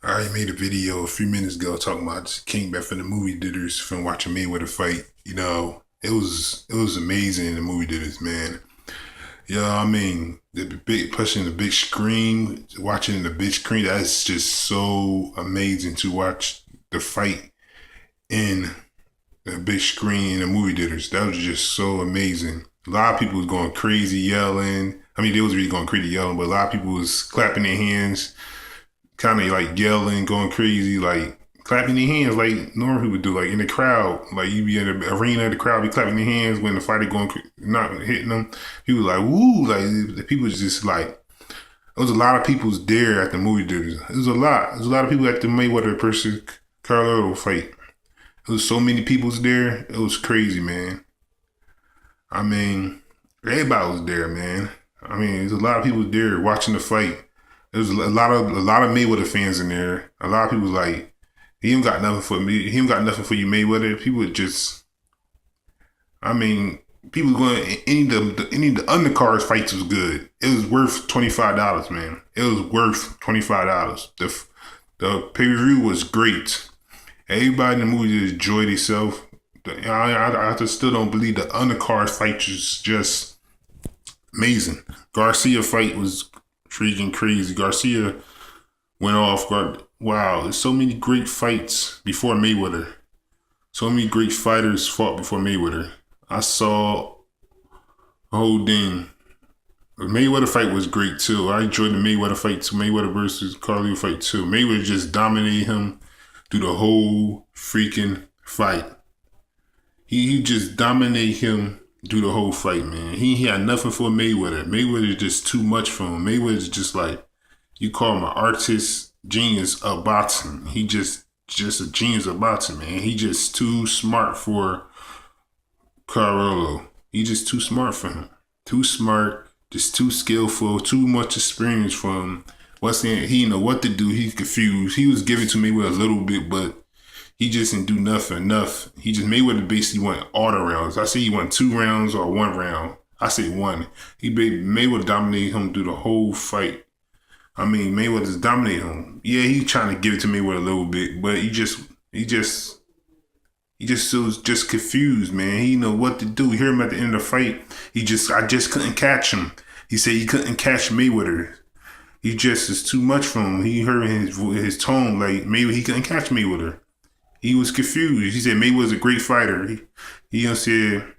I already made a video a few minutes ago talking about I just came back from the movie theaters from watching Mayweather fight. It was amazing in the movie theaters, man. Yeah, I mean the big pushing the big screen, watching the big screen. That's just so amazing to watch the fight in the big screen in the movie theaters. That was just so amazing. A lot of people was going crazy yelling. I mean, they was really going crazy yelling, but a lot of people was clapping their hands, kind of like yelling, going crazy, like clapping their hands like normal people do, like in the crowd. Like you be in the arena, the crowd be clapping their hands when the fighter going not hitting them. People like woo, like the people just like. There was a lot of people there at the movie theaters. It was a lot. There was a lot of people at the Mayweather versus Carlo fight. There was so many people's there. It was crazy, man. I mean, everybody was there, man. I mean, there's a lot of people there watching the fight. There's a lot of Mayweather fans in there. A lot of people like he ain't got nothing for me. He ain't got nothing for you, Mayweather. People just, I mean, people going any of the undercards fights was good. It was worth $25, man. It was worth $25. The pay per view was great. Everybody in the movie just enjoyed themselves. I just still don't believe the undercard fight was just amazing. Garcia fight was freaking crazy. Garcia went off guard. Wow, there's so many great fights before Mayweather. So many great fighters fought before Mayweather. I saw the whole thing. The Mayweather fight was great too. I enjoyed the Mayweather fight too. Mayweather versus Carly fight too. Mayweather just dominated him through the whole freaking fight. He just dominated him through the whole fight, man. He had nothing for Mayweather. Mayweather is just too much for him. Mayweather is just like you call him an artist genius of boxing. He just a genius of boxing, man. He just too smart for Carolo. He just too smart for him. Too smart, just too skillful, too much experience for him. What's in he know what to do. He's confused. He was giving to me with a little bit, but he just didn't do nothing enough. He just Mayweather basically won all the rounds. I say he won 2 rounds or 1 round. I say one. Mayweather dominated him through the whole fight. I mean, Mayweather just dominated him. Yeah, he's trying to give it to Mayweather a little bit, but he just was just confused, man. He didn't know what to do. You hear him at the end of the fight. I just couldn't catch him. He said he couldn't catch Mayweather. He just is too much for him. He heard his tone like maybe he couldn't catch Mayweather. He was confused. He said Mayweather's a great fighter. He said,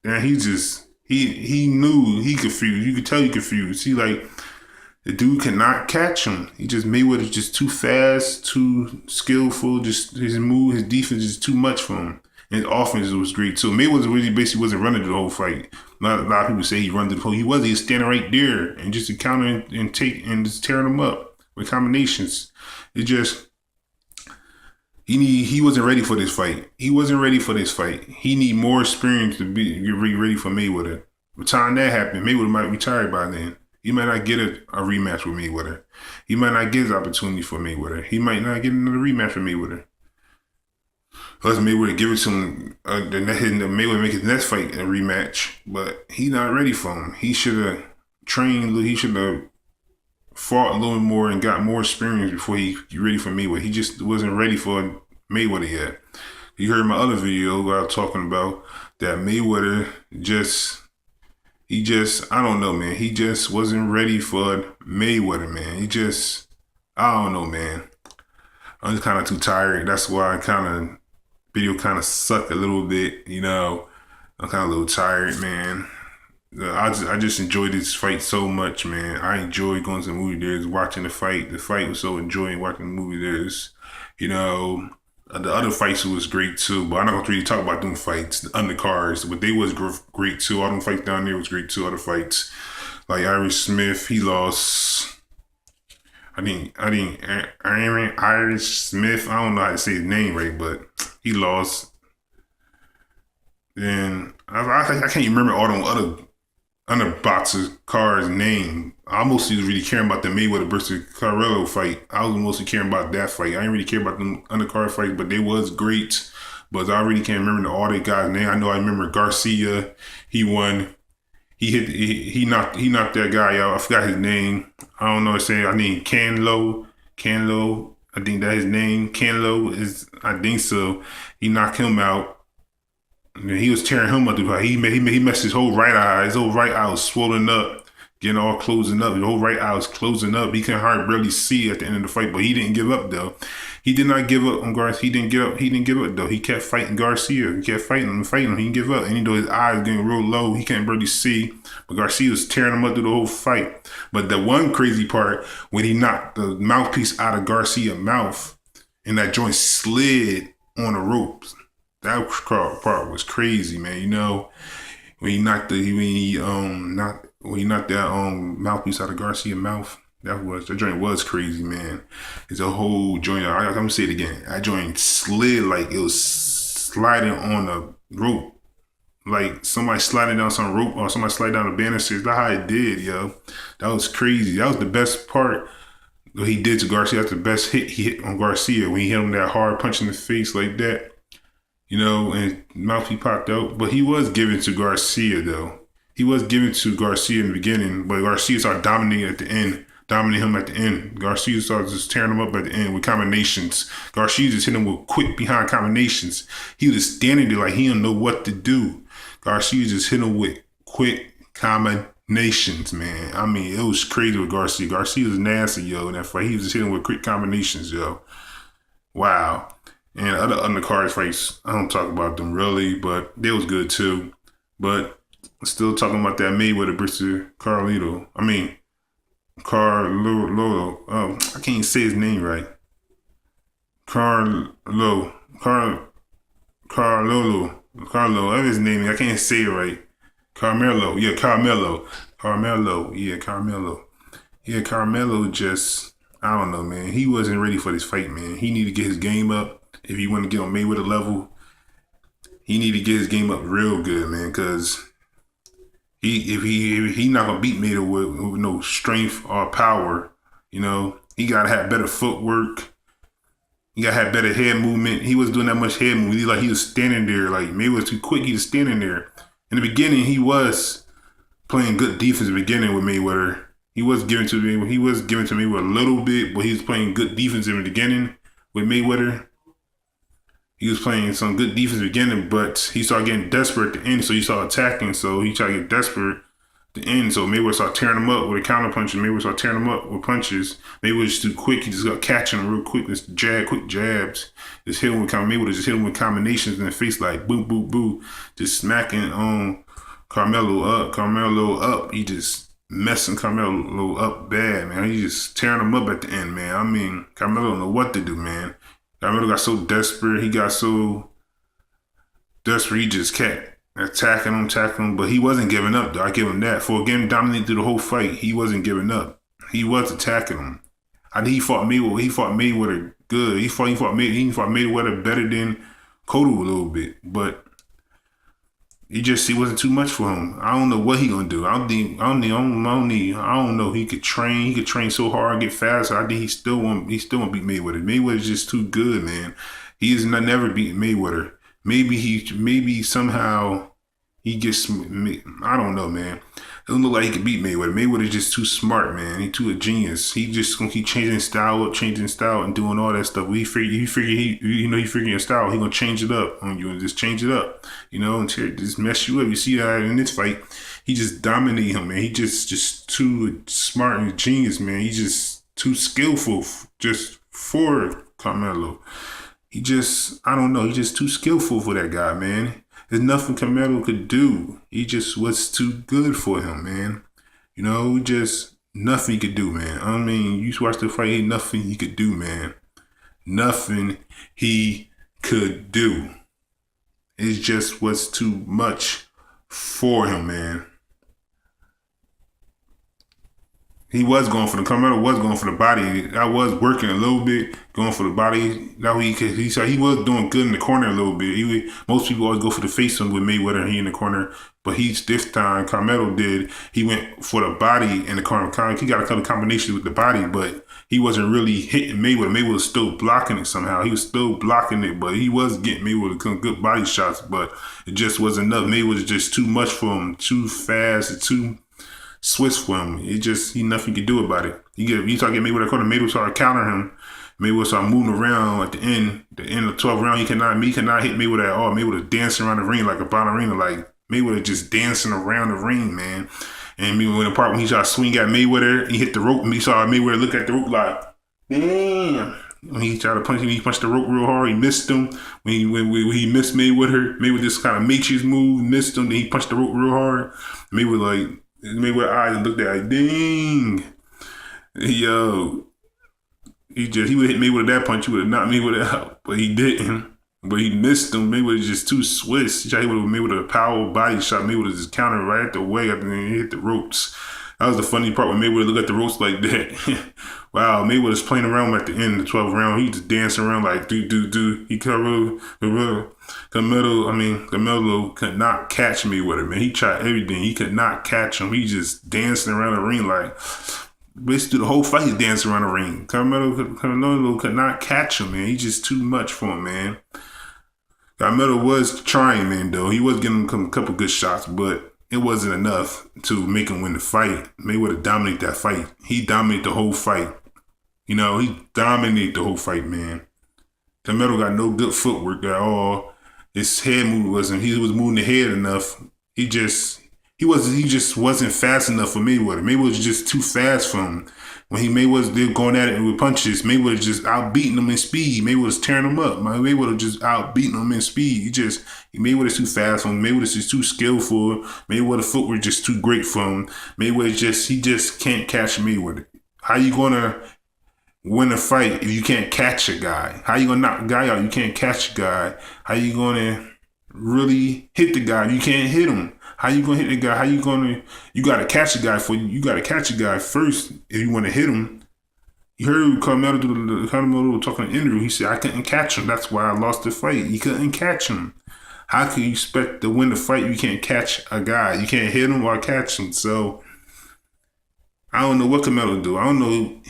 and he knew he confused. You could tell he confused. He like the dude cannot catch him. He just Mayweather's just too fast, too skillful. Just his move, his defense is too much for him. And his offense was great too. Mayweather really basically wasn't running the whole fight. A lot of people say he run the whole. He was. He was standing right there and just countering and take and just tearing them up with combinations. It just he wasn't ready for this fight. He wasn't ready for this fight. He need more experience to get ready for Mayweather. By the time that happened, Mayweather might retire by then. He might not get a rematch with Mayweather. He might not get his opportunity for Mayweather. He might not get another rematch with Mayweather. Unless Mayweather give it to him, Mayweather make his next fight a rematch. But he not ready for him. He should have trained. He should have fought a little more and got more experience before he ready for Mayweather. He just wasn't ready for Mayweather yet. You heard my other video where I was talking about that Mayweather I don't know, man. He just wasn't ready for Mayweather, man. I don't know, man. I'm just kind of too tired. That's why video kind of sucked a little bit, you know. I'm kind of a little tired, man. I just enjoyed this fight so much, man. I enjoyed going to the movie theaters, watching the fight. The fight was so enjoying watching the movie theaters. You know, the other fights was great too, but I'm not gonna really talk about them fights, the undercards, but they was great too. All them fights down there was great too. Other fights, like Irish Smith, he lost. Irish Smith. I don't know how to say his name right, but he lost. And I can't remember all them other boxer cards name. I mostly was really caring about the Mayweather versus Carrillo fight. I was mostly caring about that fight. I didn't really care about them undercard fights, but they was great. But I really can't remember all the guys' name. I know I remember Garcia. He won. He knocked that guy out. I forgot his name. I don't know. I need Caneol. I think that his name, Caneol is, I think so. He knocked him out. And he was tearing him up. He messed his whole right eye. His whole right eye was swollen up, getting all closing up. His whole right eye was closing up. He couldn't hardly barely see at the end of the fight, but he didn't give up though. He did not give up on Garcia. He didn't give up. He didn't give up though. He kept fighting Garcia. He kept fighting him, fighting him. He didn't give up. And though his eyes was getting real low, he can't barely see. But Garcia was tearing him up through the whole fight. But the one crazy part when he knocked the mouthpiece out of Garcia's mouth, and that joint slid on the ropes. That part was crazy, man. You know, when he knocked that mouthpiece out of Garcia's mouth, that joint was crazy, man. It's a whole joint. I'm gonna say it again. That joint slid like it was sliding on a rope, like somebody sliding down some rope or somebody sliding down a banisters. That's how it did, yo. That was crazy. That was the best part that he did to Garcia. That's the best hit he hit on Garcia when he hit him that hard punch in the face like that. You know, and mouthpiece popped out. But he was given to Garcia, though. He was given to Garcia in the beginning, but Garcia started dominating at the end, dominating him at the end. Garcia started just tearing him up at the end with combinations. Garcia just hit him with quick behind combinations. He was standing there like he didn't know what to do. Garcia just hit him with quick combinations, man. I mean, it was crazy with Garcia. Garcia was nasty, yo, in that fight. He was just hitting with quick combinations, yo. Wow. And other undercard fights, I don't talk about them really, but they was good too. But still talking about that Mayweather versus Carlito. I mean, Carlo. Oh, I can't even say his name right. Carlo. Whatever his name is, I can't say it right. Carmelo. Yeah, Carmelo. Yeah, Carmelo just, I don't know, man. He wasn't ready for this fight, man. He needed to get his game up. If he want to get on Mayweather level, he need to get his game up real good, man. Because if he not gonna beat Mayweather with no strength or power, you know, he gotta have better footwork. He gotta have better head movement. He wasn't doing that much head movement. He was standing there like Mayweather was too quick. He was standing there. In the beginning, he was playing good defense. In the beginning with Mayweather, he was giving to Mayweather a little bit, but he was playing good defense in the beginning with Mayweather. He was playing some good defense at the beginning, but he started getting desperate at the end, so he started attacking, so he tried to get desperate at the end, so Mayweather started tearing him up with a counter punch, and Mayweather started tearing him up with punches. Mayweather was just too quick, he just got catching him real quick, quick jabs, just hit him with Mayweather just hit him with combinations in the face like boo, boo, boo, just smacking Carmelo up, he just messing Carmelo up bad, man. He just tearing him up at the end, man. I mean, Carmelo don't know what to do, man. Carmelo got so desperate. He just kept attacking him, but he wasn't giving up, though. I give him that. For getting dominated through the whole fight, he wasn't giving up. He was attacking him. I think he fought Mayweather good. He fought Mayweather better than Cotto a little bit, but he wasn't too much for him. I don't know what he gonna do. I don't know. He could train. He could train so hard, get faster. I think he still won't beat Mayweather. Mayweather's just too good, man. He has never beat Mayweather. Maybe somehow he gets. I don't know, man. It don't look like he could beat Mayweather. Mayweather's just too smart, man. He's too a genius. He just gonna keep changing style, and doing all that stuff. He figuring your style. He gonna change it up on you and just change it up, you know, and just mess you up. You see that in this fight, he just dominated him, man. He just too smart and genius, man. He's just too skillful just for Carmelo. I don't know. He's just too skillful for that guy, man. There's nothing Caneol could do. He just was too good for him, man. You know, just nothing he could do, man. I mean, you watch the fight, ain't nothing he could do, man. Nothing he could do. It just was too much for him, man. Carmelo was going for the body. I was working a little bit, going for the body. Now he was doing good in the corner a little bit. Most people always go for the face with Mayweather, he in the corner. But this time, Carmelo did. He went for the body in the corner. He got a couple of combinations with the body, but he wasn't really hitting Mayweather. Mayweather was still blocking it somehow. He was still blocking it, but he was getting Mayweather some good body shots, but it just wasn't enough. Mayweather was just too much for him, too fast, Swiss for him. It just, he nothing you can do about it. You start getting Mayweather corner, Mayweather start countering him. Mayweather start moving around at the end of the 12th round. He cannot hit Mayweather at all. Mayweather dancing around the ring like a ballerina, like Mayweather just dancing around the ring, man. And when the part when he tried to swing at Mayweather, he hit the rope. And he saw Mayweather look at the rope like, damn. When he tried to punch him, he punched the rope real hard. He missed him. When he missed Mayweather, Mayweather just kind of Matrix move, missed him. Then he punched the rope real hard. Mayweather eyes looked at like, dang. Yo. He would hit Mayweather that punch. He would have knocked Mayweather out. But he didn't. But he missed him. Mayweather just too Swiss. He shot Mayweather a power body shot. Mayweather just countered right at the way after he hit the ropes. That was the funny part when Mayweather looked at the ropes like that. Wow, Mayweather's playing around at the end of the 12th round. He just dancing around like do. He Canelo could not catch Mayweather, man. He tried everything. He could not catch him. He just dancing around the ring like basically the whole fight he's dancing around the ring. Canelo could not catch him, man. He's just too much for him, man. Carmelo was trying, man, though. He was getting a couple good shots, but it wasn't enough to make him win the fight. Mayweather dominated that fight. He dominated the whole fight. You know, he dominated the whole fight, man. Canelo got no good footwork at all. His head movement he was moving the head enough. He just wasn't fast enough for Mayweather. Mayweather was just too fast for him. When Mayweather going at it with punches, Mayweather just outbeating him in speed. Mayweather was tearing him up. Mayweather just outbeating him in speed. Mayweather's too fast for him. Mayweather's just too skillful. Mayweather's footwork just too great for him. He just can't catch Mayweather. How you gonna win a fight if you can't catch a guy? How you gonna knock a guy out? You can't catch a guy. How you gonna really hit the guy? You can't hit him. How you gonna hit the guy? You gotta catch a guy you gotta catch a guy first if you wanna hit him. You heard Carmelo talking in the interview. He said, I couldn't catch him. That's why I lost the fight. He couldn't catch him. How can you expect to win the fight if you can't catch a guy? You can't hit him or catch him. So I don't know what Carmelo do. I don't know.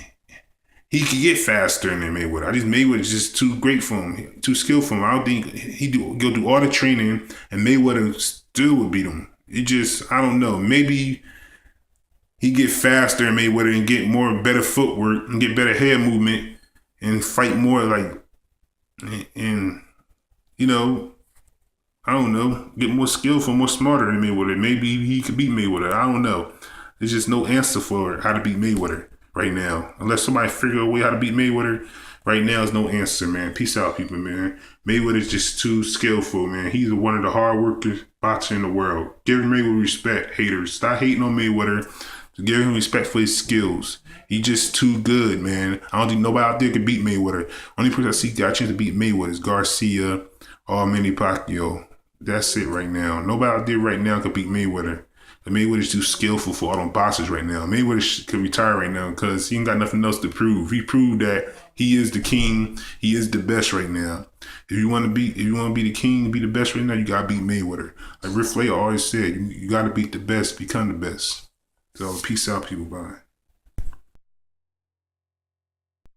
He could get faster than Mayweather. Mayweather's just too great for him, too skilled for him. I don't think he'll do all the training and Mayweather still would beat him. I don't know. Maybe he get faster than Mayweather and get better footwork and get better head movement and fight more I don't know, get more skillful, more smarter than Mayweather. Maybe he could beat Mayweather. I don't know. There's just no answer for how to beat Mayweather right now. Unless somebody figure a way how to beat Mayweather, right now there's no answer, man. Peace out, people, man. Mayweather's just too skillful, man. He's one of the hard workers boxer in the world. Give Mayweather respect, haters. Stop hating on Mayweather. Give him respect for his skills. He's just too good, man. I don't think nobody out there can beat Mayweather. Only person I see got a chance to beat Mayweather is Garcia or Manny Pacquiao. That's it right now. Nobody out there right now can beat Mayweather. Mayweather's too skillful for all them boxers right now. Mayweather could retire right now because he ain't got nothing else to prove. He proved that he is the king. He is the best right now. If you want to be the king, be the best right now, you gotta beat Mayweather. Like Ric Flair always said, you gotta beat the best, become the best. So peace out, people. Bye.